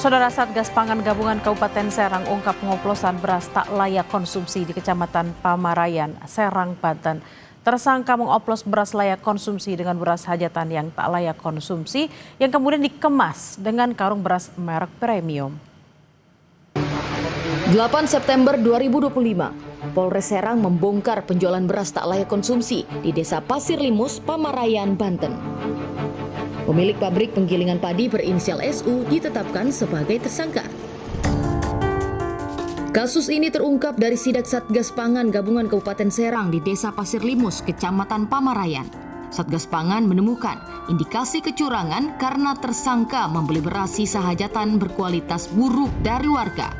Saudara Satgas Pangan Gabungan Kabupaten Serang ungkap pengoplosan beras tak layak konsumsi di Kecamatan Pamarayan, Serang, Banten. Tersangka mengoplos beras layak konsumsi dengan beras hajatan yang tak layak konsumsi yang kemudian dikemas dengan karung beras merek premium. 8 September 2025, Polres Serang membongkar penjualan beras tak layak konsumsi di Desa Pasir Limus, Pamarayan, Banten. Pemilik pabrik penggilingan padi berinisial SU ditetapkan sebagai tersangka. Kasus ini terungkap dari sidak Satgas Pangan Gabungan Kabupaten Serang di Desa Pasir Limus, Kecamatan Pamarayan. Satgas Pangan menemukan indikasi kecurangan karena tersangka membeli beras sisa hajatan berkualitas buruk dari warga.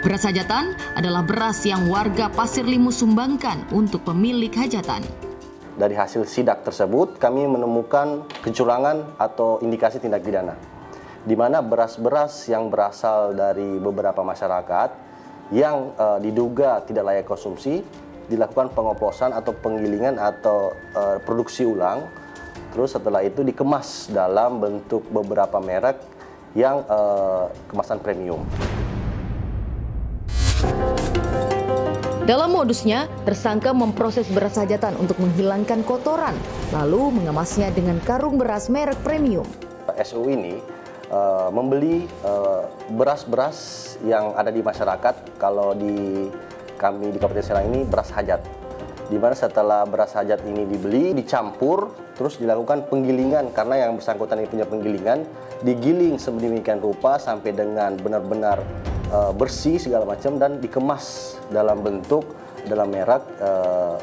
Beras hajatan adalah beras yang warga Pasir Limus sumbangkan untuk pemilik hajatan. Dari hasil sidak tersebut, kami menemukan kecurangan atau indikasi tindak pidana, di mana beras-beras yang berasal dari beberapa masyarakat yang diduga tidak layak konsumsi, dilakukan pengoplosan atau penggilingan atau produksi ulang, terus setelah itu dikemas dalam bentuk beberapa merek yang kemasan premium. Dalam modusnya, tersangka memproses beras hajatan untuk menghilangkan kotoran, lalu mengemasnya dengan karung beras merek premium. SU ini membeli beras-beras yang ada di masyarakat. Kalau kami di Kabupaten Serang ini beras hajat, di mana setelah beras hajat ini dibeli, dicampur, terus dilakukan penggilingan karena yang bersangkutan ini punya penggilingan, digiling sedemikian rupa sampai dengan benar-benar bersih segala macam dan dikemas dalam merek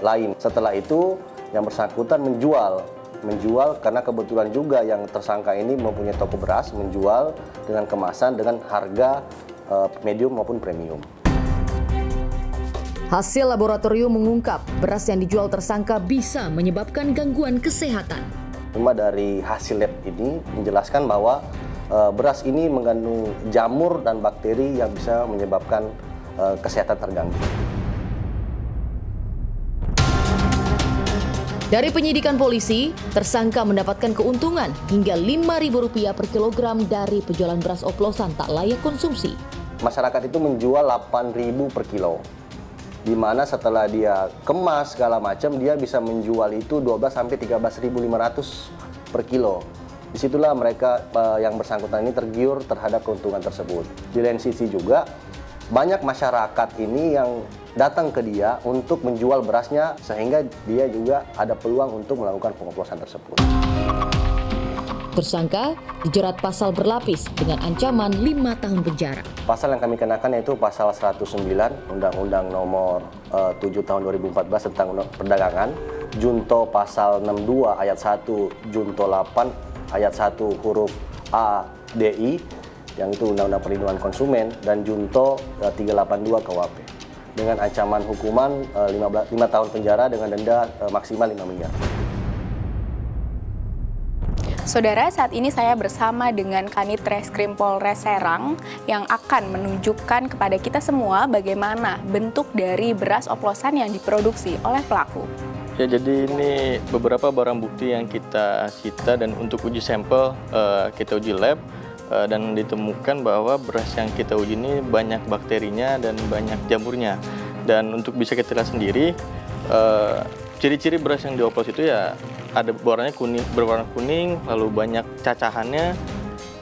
lain. Setelah itu yang bersangkutan menjual karena kebetulan juga yang tersangka ini mempunyai toko beras, menjual dengan kemasan dengan harga medium maupun premium. Hasil laboratorium mengungkap beras yang dijual tersangka bisa menyebabkan gangguan kesehatan. Cuma dari hasil lab ini menjelaskan bahwa beras ini mengandung jamur dan bakteri yang bisa menyebabkan kesehatan terganggu. Dari penyidikan polisi, tersangka mendapatkan keuntungan hingga Rp5.000 per kilogram dari penjualan beras oplosan tak layak konsumsi. Masyarakat itu menjual Rp8.000 per kilo, di mana setelah dia kemas segala macam, dia bisa menjual itu Rp12.000 sampai Rp13.500 per kilo. Disitulah mereka yang bersangkutan ini tergiur terhadap keuntungan tersebut. Di lain sisi juga banyak masyarakat ini yang datang ke dia untuk menjual berasnya sehingga dia juga ada peluang untuk melakukan pengoplosan tersebut. Tersangka dijerat pasal berlapis dengan ancaman 5 tahun penjara. Pasal yang kami kenakan yaitu pasal 109 Undang-Undang Nomor 7 Tahun 2014 tentang perdagangan, junto pasal 62 ayat 1 junto 8 ayat 1 huruf A, D, I, yang itu Undang-Undang Perlindungan Konsumen, dan junto 382 KUHP. Dengan ancaman hukuman 5 tahun penjara dengan denda maksimal 5 miliar. Saudara, saat ini saya bersama dengan Kanit Reskrim Polres Serang yang akan menunjukkan kepada kita semua bagaimana bentuk dari beras oplosan yang diproduksi oleh pelaku. Ya, jadi ini beberapa barang bukti yang kita sita dan untuk uji sampel kita uji lab dan ditemukan bahwa beras yang kita uji ini banyak bakterinya dan banyak jamurnya. Dan untuk bisa kita lihat sendiri, ciri-ciri beras yang dioplos itu ya ada berwarna kuning, lalu banyak cacahannya,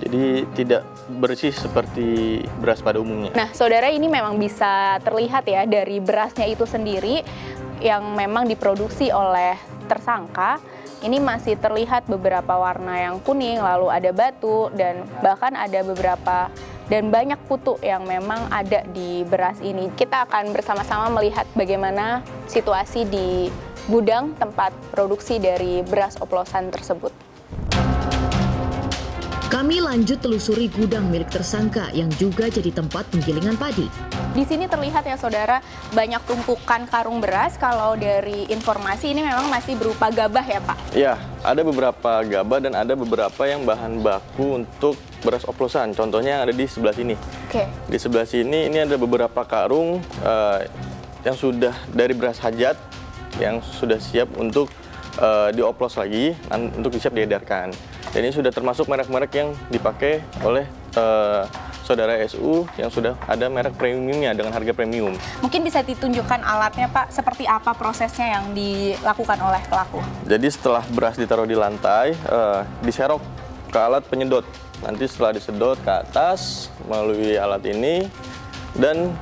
jadi tidak bersih seperti beras pada umumnya. Nah, saudara, ini memang bisa terlihat ya dari berasnya itu sendiri yang memang diproduksi oleh tersangka. Ini masih terlihat beberapa warna yang kuning, lalu ada batu, dan bahkan ada beberapa dan banyak kutu yang memang ada di beras ini. Kita akan bersama-sama melihat bagaimana situasi di gudang tempat produksi dari beras oplosan tersebut. Kami lanjut telusuri gudang milik tersangka yang juga jadi tempat penggilingan padi. Di sini terlihat ya saudara, banyak tumpukan karung beras. Kalau dari informasi ini memang masih berupa gabah ya Pak? Ya, ada beberapa gabah dan ada beberapa yang bahan baku untuk beras oplosan. Contohnya yang ada di sebelah sini. Oke. Di sebelah sini ini ada beberapa karung yang sudah dari beras hajat yang sudah siap untuk dioplos lagi untuk siap diedarkan. Dan ini sudah termasuk merek-merek yang dipakai oleh saudara SU yang sudah ada merek premiumnya dengan harga premium. Mungkin bisa ditunjukkan alatnya Pak, seperti apa prosesnya yang dilakukan oleh pelaku? Jadi setelah beras ditaruh di lantai, diserok ke alat penyedot. Nanti setelah disedot ke atas melalui alat ini, dan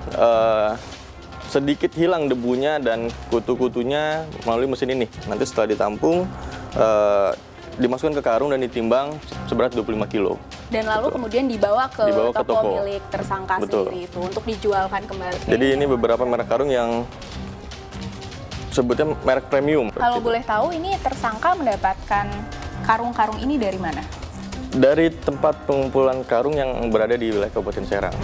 sedikit hilang debunya dan kutu-kutunya melalui mesin ini. Nanti setelah ditampung, dimasukkan ke karung dan ditimbang seberat 25 kilo. Dan lalu kemudian dibawa ke toko toko milik tersangka Betul. sendiri itu untuk dijualkan kembali. Jadi ini beberapa merek karung yang sebutnya merek premium. Kalau boleh tahu, ini tersangka mendapatkan karung-karung ini dari mana? Dari tempat pengumpulan karung yang berada di wilayah Kabupaten Serang.